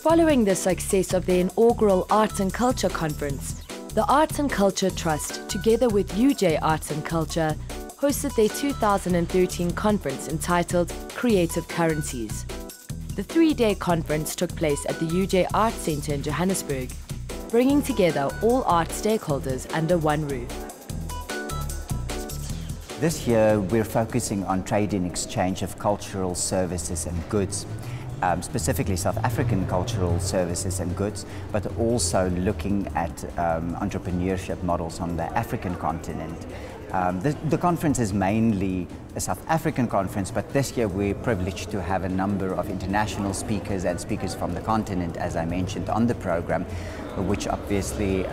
Following the success of the inaugural Arts and Culture Conference, the Arts and Culture Trust, together with UJ Arts and Culture, hosted their 2013 conference entitled Creative Currencies. The three-day conference took place at the UJ Arts Centre in Johannesburg, bringing together all art stakeholders under one roof. This year we're focusing on trade and exchange of cultural services and goods, specifically South African cultural services and goods, but also looking at entrepreneurship models on the African continent. The conference is mainly a South African conference, but this year we're privileged to have a number of international speakers and speakers from the continent, as I mentioned on the program, which obviously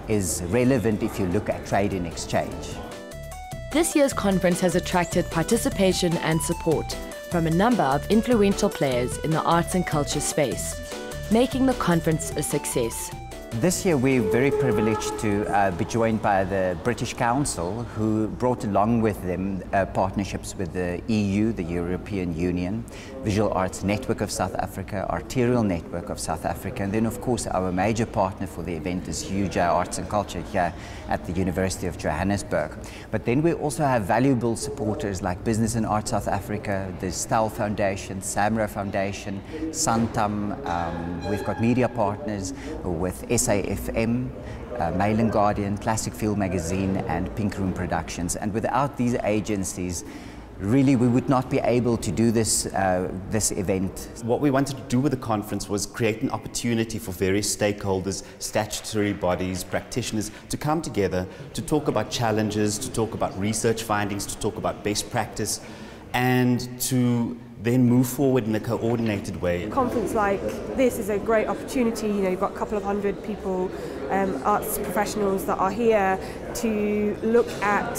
is relevant if you look at trade and exchange. This year's conference has attracted participation and support from a number of influential players in the arts and culture space, making the conference a success. This year we're very privileged to be joined by the British Council, who brought along with them partnerships with the EU, the European Union, Visual Arts Network of South Africa, Arterial Network of South Africa, and then of course our major partner for the event is UJ Arts and Culture here at the University of Johannesburg. But then we also have valuable supporters like Business and Art South Africa, the STEL Foundation, SAMRA Foundation, Santam. We've got media partners with SAFM, Mail and Guardian, Classic Field Magazine and Pink Room Productions. And without these agencies, really we would not be able to do this event. What we wanted to do with the conference was create an opportunity for various stakeholders, statutory bodies, practitioners to come together to talk about challenges, to talk about research findings, to talk about best practice, and to then move forward in a coordinated way. A conference like this is a great opportunity. You know, you've got a couple of hundred people, arts professionals that are here to look at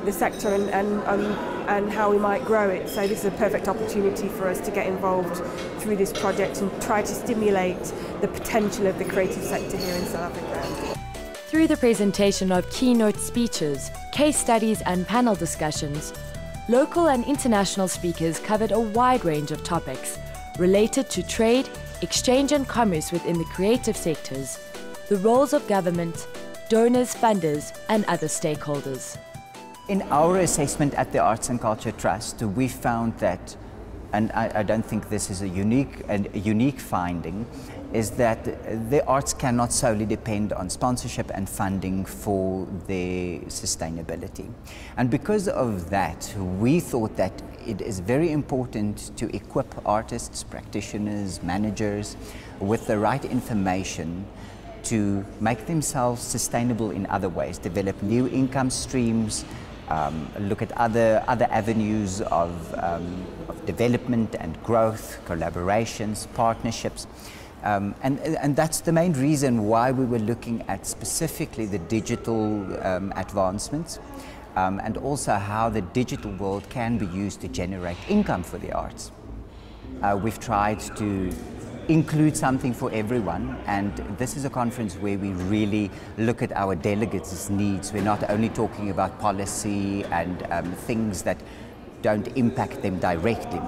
the sector and how we might grow it. So this is a perfect opportunity for us to get involved through this project and try to stimulate the potential of the creative sector here in South Africa. Through the presentation of keynote speeches, case studies and panel discussions, local and international speakers covered a wide range of topics related to trade, exchange and commerce within the creative sectors, the roles of government, donors, funders and other stakeholders. In our assessment at the Arts and Culture Trust, we found that, and I don't think this is a unique finding, is that the arts cannot solely depend on sponsorship and funding for their sustainability. And because of that, we thought that it is very important to equip artists, practitioners, managers with the right information to make themselves sustainable in other ways, develop new income streams, look at other avenues of development and growth, collaborations, partnerships. And that's the main reason why we were looking at specifically the digital advancements and also how the digital world can be used to generate income for the arts. We've tried to include something for everyone, and this is a conference where we really look at our delegates' needs. We're not only talking about policy and things that don't impact them directly.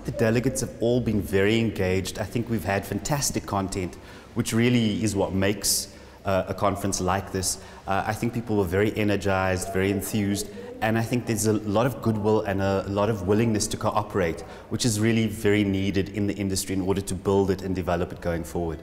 The delegates have all been very engaged. I think we've had fantastic content, which really is what makes a conference like this. I think people were very energized, very enthused, and I think there's a lot of goodwill and a lot of willingness to cooperate, which is really very needed in the industry in order to build it and develop it going forward.